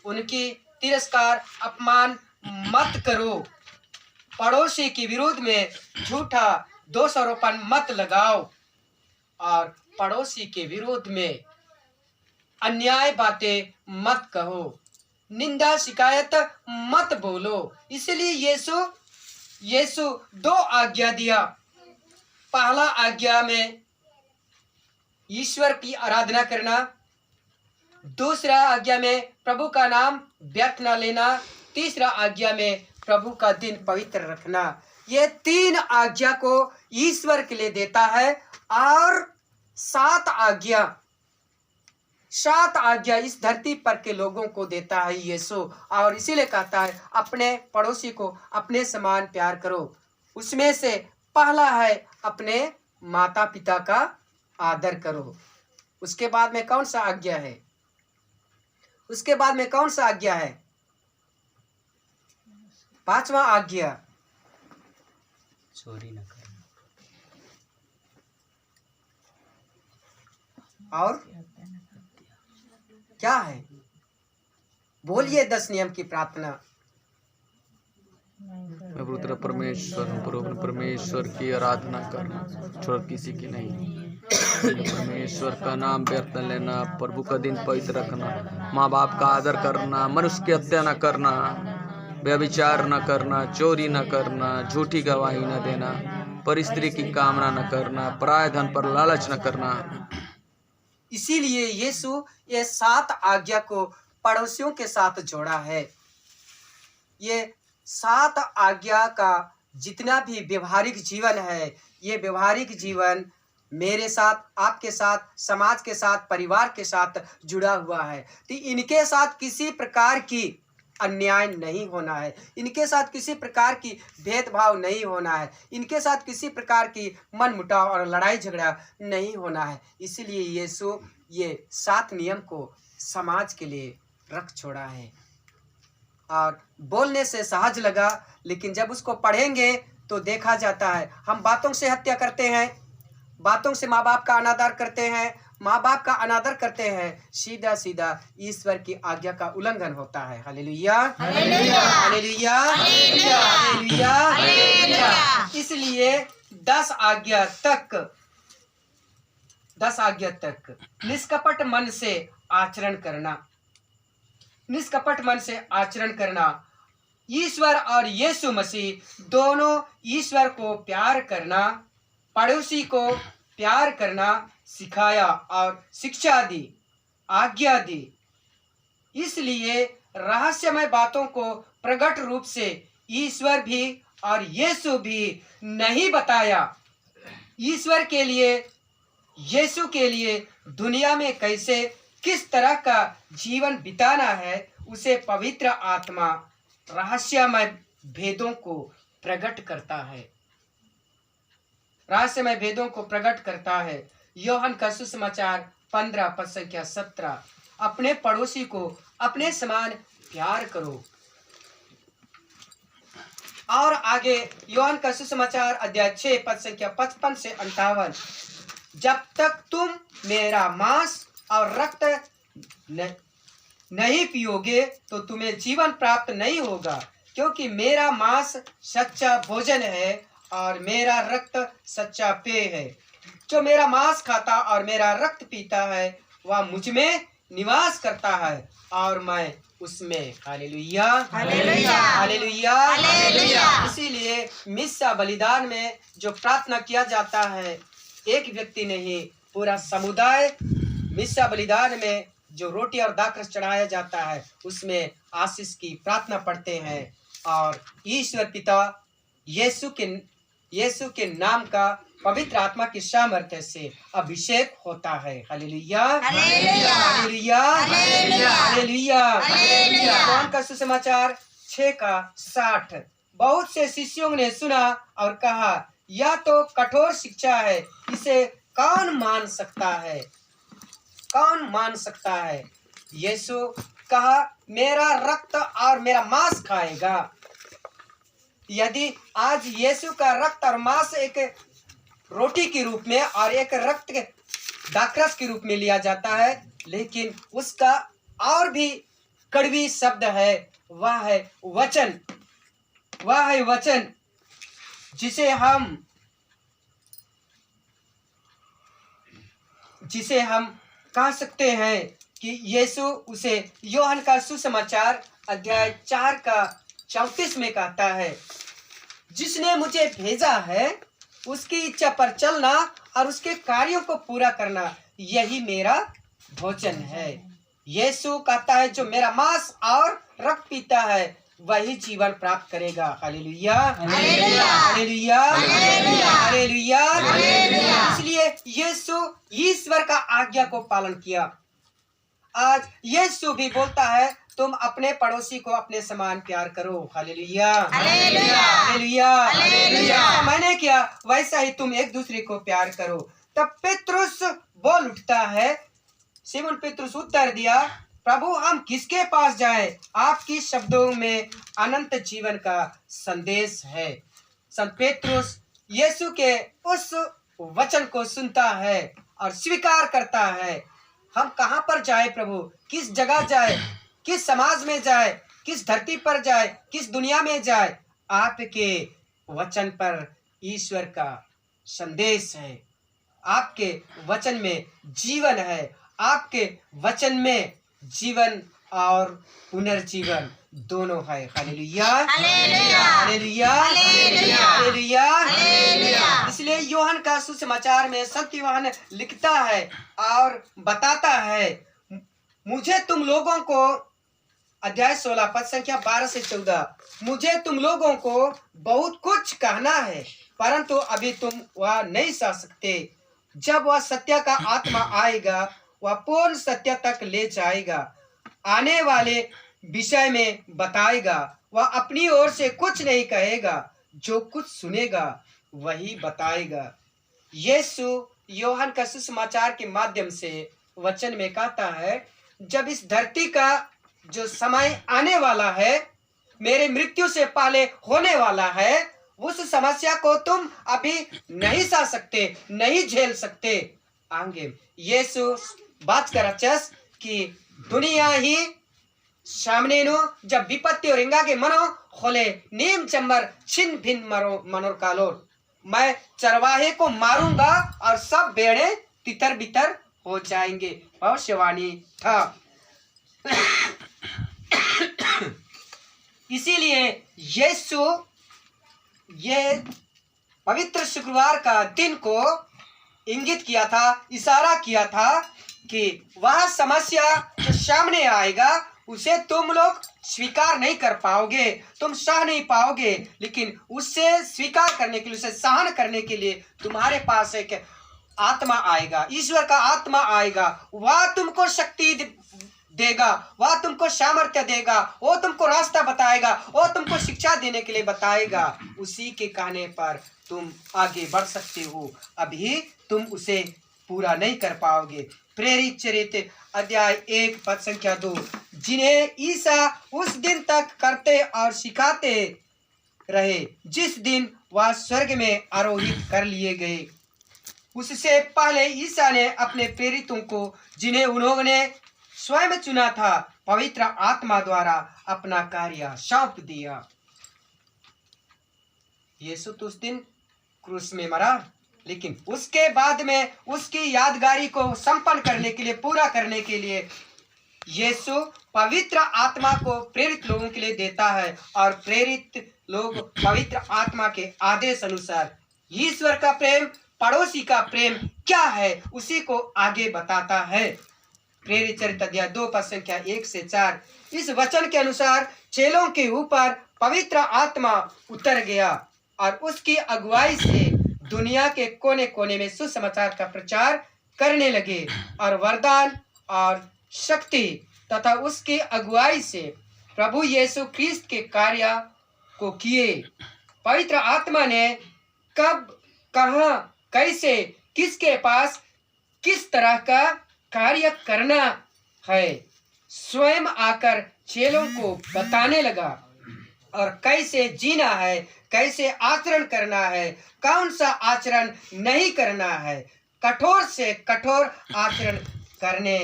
उनकी तिरस्कार अपमान मत करो। पड़ोसी के विरोध में झूठा दोषारोपण मत लगाओ और पड़ोसी के विरोध में अन्याय बातें मत कहो, निंदा शिकायत मत बोलो। इसलिए यीशु दो आज्ञा दिया। पहला आज्ञा में ईश्वर की आराधना करना, दूसरा आज्ञा में प्रभु का नाम व्यर्थ न लेना, तीसरा आज्ञा में प्रभु का दिन पवित्र रखना। ये 3 आज्ञा को ईश्वर के लिए देता है और 7 आज्ञा इस धरती पर के लोगों को देता है यीशु। और इसीलिए कहता है अपने पड़ोसी को अपने समान प्यार करो। उसमें से पहला है अपने माता पिता का आदर करो। उसके बाद में कौन सा आज्ञा है? उसके बाद में कौन सा आज्ञा है? 5वां आज्ञा, चोरी न करना। और क्या है? बोलिए 10 नियम की प्रार्थना। मैं पवित्र परमेश्वर हूँ, प्रभु परमेश्वर की आराधना करना, छोड़ किसी की नहीं। परमेश्वर का नाम व्यर्थ न लेना, प्रभु का दिन पवित्र रखना, माँ बाप का आदर करना, मनुष्य की हत्या न करना, व्यभिचार न करना, चोरी न करना, झूठी गवाही न देना, पर स्त्री की कामना न करना, पराय धन पर लालच न करना। इसीलिए यीशु ये 7 आज्ञा को पड़ोसियों के साथ जोड़ा है। ये 7 आज्ञा का जितना भी व्यवहारिक जीवन है, ये व्यवहारिक जीवन मेरे साथ, आपके साथ, समाज के साथ, परिवार के साथ जुड़ा हुआ है। तो इनके साथ किसी प्रकार की अन्याय नहीं होना है, इनके साथ किसी प्रकार की भेदभाव नहीं होना है, इनके साथ किसी प्रकार की मनमुटाव और लड़ाई झगड़ा नहीं होना है। इसलिए यीशु ये 7 नियम को समाज के लिए रख छोड़ा है। और बोलने से सहज लगा, लेकिन जब उसको पढ़ेंगे तो देखा जाता है हम बातों से हत्या करते हैं, बातों से माँ बाप का अनादर करते हैं, माँ बाप का अनादर करते हैं, सीधा सीधा ईश्वर की आज्ञा का उल्लंघन होता है। Hallelujah, hallelujah, hallelujah, hallelujah, hallelujah. इसलिए 10 आज्ञा तक निष्कपट मन से आचरण करना, निष्कपट मन से आचरण करना। ईश्वर और यीशु मसीह दोनों ईश्वर को प्यार करना, पड़ोसी को प्यार करना सिखाया और शिक्षा दी, आज्ञा दी। इसलिए रहस्यमय बातों को प्रकट रूप से ईश्वर भी और यीशु भी नहीं बताया। ईश्वर के लिए, यीशु के लिए दुनिया में कैसे, किस तरह का जीवन बिताना है, उसे पवित्र आत्मा रहस्यमय भेदों को प्रकट करता है, रहस्यमय भेदों को प्रकट करता है। यूहन्ना का सुसमाचार 15 पद संख्या 17, अपने पड़ोसी को अपने समान प्यार करो। और आगे यूहन्ना का सुसमाचार अध्याय 6 पद संख्या 55 से 58, जब तक तुम मेरा मांस और रक्त नहीं पियोगे तो तुम्हें जीवन प्राप्त नहीं होगा, क्योंकि मेरा मांस सच्चा भोजन है और मेरा रक्त सच्चा पेय है। जो मेरा मांस खाता और मेरा रक्त पीता है वह मुझ में निवास करता है और मैं उसमें। Hallelujah, hallelujah, hallelujah, hallelujah. इसीलिए मिस्सा बलिदान में जो प्रार्थना किया जाता है, एक व्यक्ति नहीं, पूरा समुदाय मिस्सा बलिदान में जो रोटी और दाखरस चढ़ाया जाता है उसमें आशीष की प्रार्थना पढ़ते हैं और ईश्वर पिता यीशु के नाम का पवित्र आत्मा की सामर्थ्य से अभिषेक होता है। Hallelujah, hallelujah, hallelujah, hallelujah, hallelujah. यूहन्ना का सुसमाचार 6:60, बहुत से शिष्यों ने सुना और कहा, यह तो कठोर शिक्षा है, इसे कौन मान सकता है, कौन मान सकता है। यीशु कहा, मेरा रक्त और मेरा मांस खाएगा। यदि आज यीशु का रक्त और मांस एक रोटी के रूप में और एक रक्त के दाखरस के रूप में लिया जाता है, लेकिन उसका और भी कड़वी शब्द है, वह है वचन। वह है वचन जिसे हम कह सकते हैं कि यीशु उसे यूहन्ना का सुसमाचार अध्याय 4 का 34 में कहता है, जिसने मुझे भेजा है उसकी इच्छा पर चलना और उसके कार्यों को पूरा करना, यही मेरा भोजन है। यीशु कहता है, जो मेरा मांस और रक्त पीता है वही जीवन प्राप्त करेगा। Hallelujah, hallelujah, hallelujah, hallelujah, hallelujah. इसलिए यीशु ईश्वर का आज्ञा को पालन किया। आज यीशु भी बोलता है, तुम अपने पड़ोसी को अपने समान प्यार करो। Hallelujah, hallelujah, hallelujah, hallelujah. मैंने किया वैसा ही तुम एक दूसरे को प्यार करो। तब पेतरुस बोल उठता है, सिमोन पेतरुस उत्तर दिया, प्रभु हम किसके पास जाएं? आपकी शब्दों में अनंत जीवन का संदेश है। संत पेतरुस यीशु के उस वचन को सुनता है और स्वीकार करता है। हम कहाँ पर जाए प्रभु? किस जगह जाए? किस समाज में जाए? किस धरती पर जाए? किस दुनिया में जाए? आपके वचन पर ईश्वर का संदेश है। आपके वचन में जीवन है। आपके वचन में जीवन और पुनर्जीवन दोनों है। Hallelujah, hallelujah, hallelujah, hallelujah, hallelujah. इसलिए यूहन्ना का सुसमाचार में संत यूहन्ना लिखता है और बताता है, मुझे तुम लोगों को, अध्याय 16 पद संख्या 12 से 14, मुझे तुम लोगों को बहुत कुछ कहना है, परंतु अभी तुम वह नहीं सह सकते। जब वह सत्य का आत्मा आएगा वह पूर्ण सत्य तक ले जाएगा, आने वाले विषय में बताएगा। वह अपनी ओर से कुछ नहीं कहेगा, जो कुछ सुनेगा वही बताएगा। यीशु यूहन्ना का सुसमाचार के माध्यम से वचन में कहता है, जब इस धरती का जो समय आने वाला है, मेरे मृत्यु से पहले होने वाला है, उस समस्या को तुम अभी नहीं सह सकते, नहीं झेल सकते। आगे यीशु बात कर अचस कि दुनिया ही सामने नो जब विपत्ति और इंगा के मनो खोले नीम चंबर छिन भिन मरो मनोर कालोर, मैं चरवाहे को मारूंगा और सब भेड़े तितर बितर हो जाएंगे। भविष्यवाणी था। इसीलिए यीशु ये पवित्र शुक्रवार का दिन को इंगित किया था, इशारा किया था कि वह समस्या जो सामने आएगा उसे तुम लोग स्वीकार नहीं कर पाओगे, तुम सह नहीं पाओगे, लेकिन उससे स्वीकार करने के लिए, उसे सहन करने के लिए तुम्हारे पास एक आत्मा आएगा, ईश्वर का आत्मा आएगा। वह तुमको शक्ति देगा, वह तुमको सामर्थ्य देगा, वो तुमको रास्ता बताएगा, वो तुमको शिक्षा देने के लिए बताएगा। उसी के कहने पर तुम आगे बढ़ सकते हो, अभी तुम उसे पूरा नहीं कर पाओगे। प्रेरित चरित्र अध्याय 1 पद संख्या 2, जिन्हें ईसा उस दिन तक करते और सिखाते रहे जिस दिन वह स्वर्ग में आरोहित कर लिए गए। उससे पहले ईसा ने अपने प्रेरितों को, जिन्हें उन्होंने स्वयं चुना था, पवित्र आत्मा द्वारा अपना कार्य सौंप दिया। यीशु तो उस दिन क्रूस में मरा, लेकिन उसके बाद में उसकी यादगारी को संपन्न करने के लिए, पूरा करने के लिए यीशु पवित्र आत्मा को प्रेरित लोगों के लिए देता है, और प्रेरित लोग पवित्र आत्मा के आदेश अनुसार ईश्वर का प्रेम, पड़ोसी का प्रेम क्या है, उसी को आगे बताता है। प्रेरित चरित्र अध्याय 2 पद संख्या 1 से 4, इस वचन के अनुसार चेलों के ऊपर पवित्र आत्मा उतर गया और उसकी अगुवाई से दुनिया के कोने कोने में सुसमाचार का प्रचार करने लगे, और वरदान और शक्ति तथा उसकी अगुवाई से प्रभु यीशु ख्रीस्त के कार्य को किए। पवित्र आत्मा ने कब, कहाँ, कैसे, किसके पास किस तरह का कार्य करना है स्वयं आकर चेलों को बताने लगा, और कैसे जीना है, कैसे आचरण करना है, कौन सा आचरण नहीं करना है, कठोर से कठोर आचरण करने